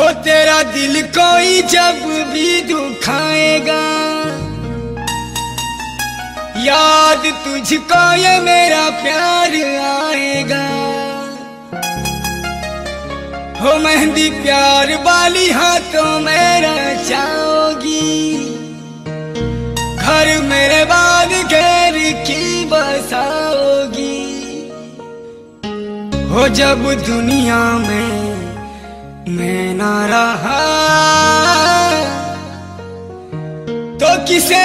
हो तेरा दिल कोई जब भी दुखाएगा, याद तुझको ये मेरा प्यार आएगा। हो मेहंदी प्यार वाली हाथों में रचाओगी, घर मेरे बाद घर की बसाओगी। हो जब दुनिया में मैं ना रहा तो किसे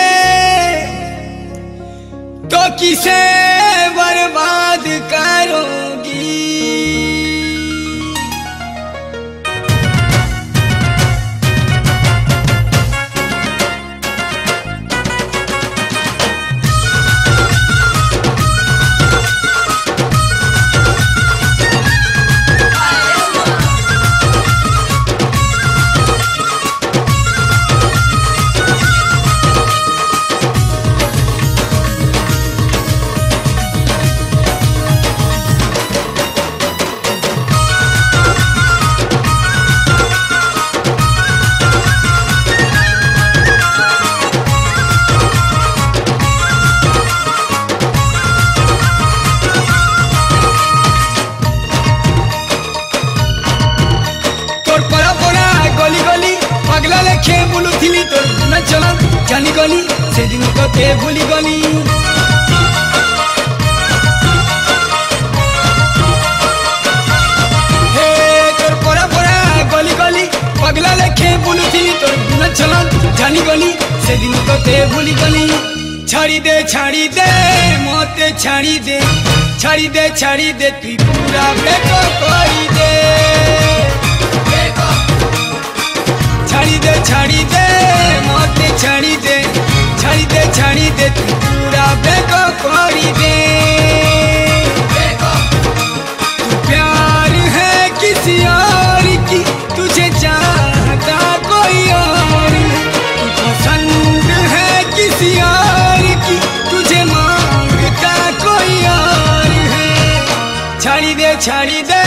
बर्बाद करोगी। बुलुथिली तोर न चला जानी गली से दिन के भूली गली। हे तोर परा परा गली गली पगला लेखे बुलुथिली तोर न चला जानी गली से दिन के भूली गली। छाड़ी दे मोते छाड़ी दे तू पूरा बेको करी दे। छाड़ी दे मोते छाड़ी दे तू पूरा बेको करी दे। तू प्यार है किसी और की, तुझे चाहता कोई और। तू पसंद है किसी और की, तुझे मांगता कोई और है। छाड़ी दे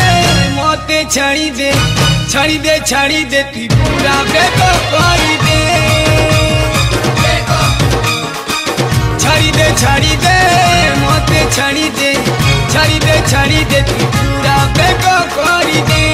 मोते छाड़ी दे तू पूरा बेको करी दे। छाड़ी दे मोते छाड़ी दे तू पूरा बेको करी दे।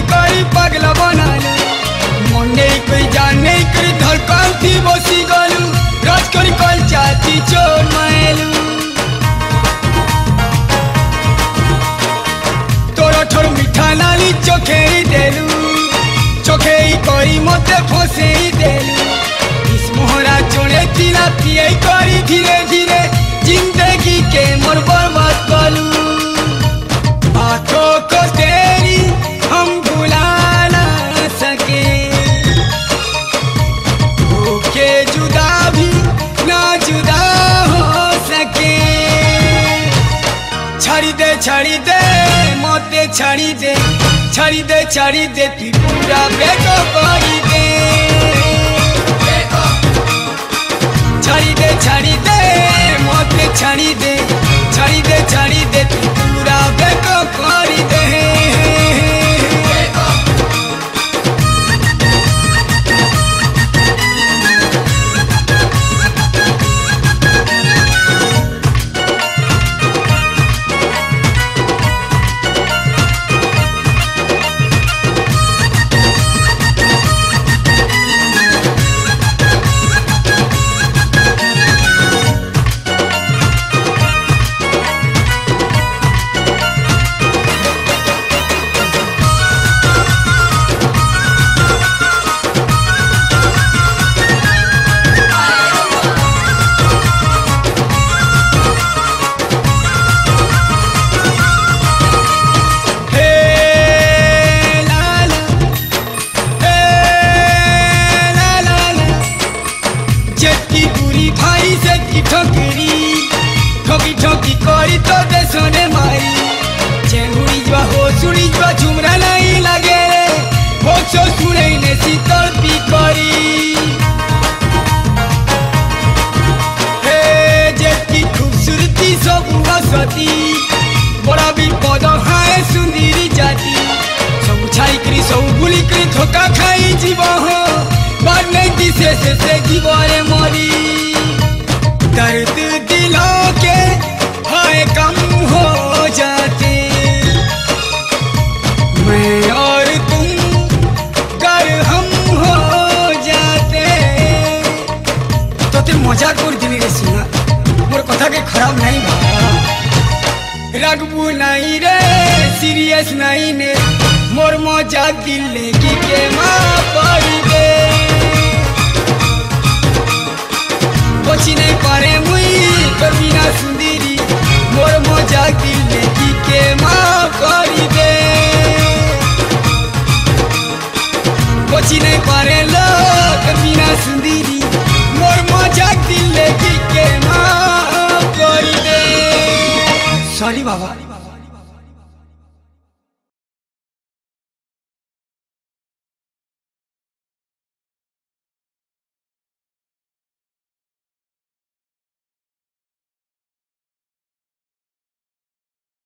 कोई पगला बनालू मने कोई जाने कोई धड़कन थी बसी गलू। राज करी कल जाती चोर मायलू तोरा ठोर मीठा नाली चोखे देलू। चोखे कोई मते फसे देलू। इस मोहरा चोरे तिला पिए करी धीरे धीरे जिंदगी के मोर बर्बाद कलू। आंखों को तेरी हम भुला ना सके, होके जुदा भी ना जुदा हो सके। छाड़ी दे मोते छाड़ी दे तू पूरा बेको करी दे। छाड़ी दे मोते छाड़ी दे तू पूरा बेको करी दे। सुनी झुमरा नहीं लगे होशो सुने ने शीतल पी करी जेकी खूबसूरती सब सती बड़ा विपद हाय सुंदरी जाती सब छाई करी सब गुली करी धोखा खाई जीव हो बार नहीं दिसे से जीवरे मरी दर्द दिलों के हाय कम हो जाते मैं और तुम कर हम हो जाते तो ते मजाक कर दिली रे सुना मोर कथा के खराब नहीं भागा रागबू नहीं रे सीरियस नहीं ने मोर मजाक दिल लेगी के माँ पड़ी दे बची नहीं पारे मुई कर बिना सुंदरी मोर मजाक दिल लेगी के माँ पड़ी दे बची नहीं पारे लोग कर बिना सुंदरी मोर मजाक दिल लेगी के माँ पड़ी दे सॉरी बाबा।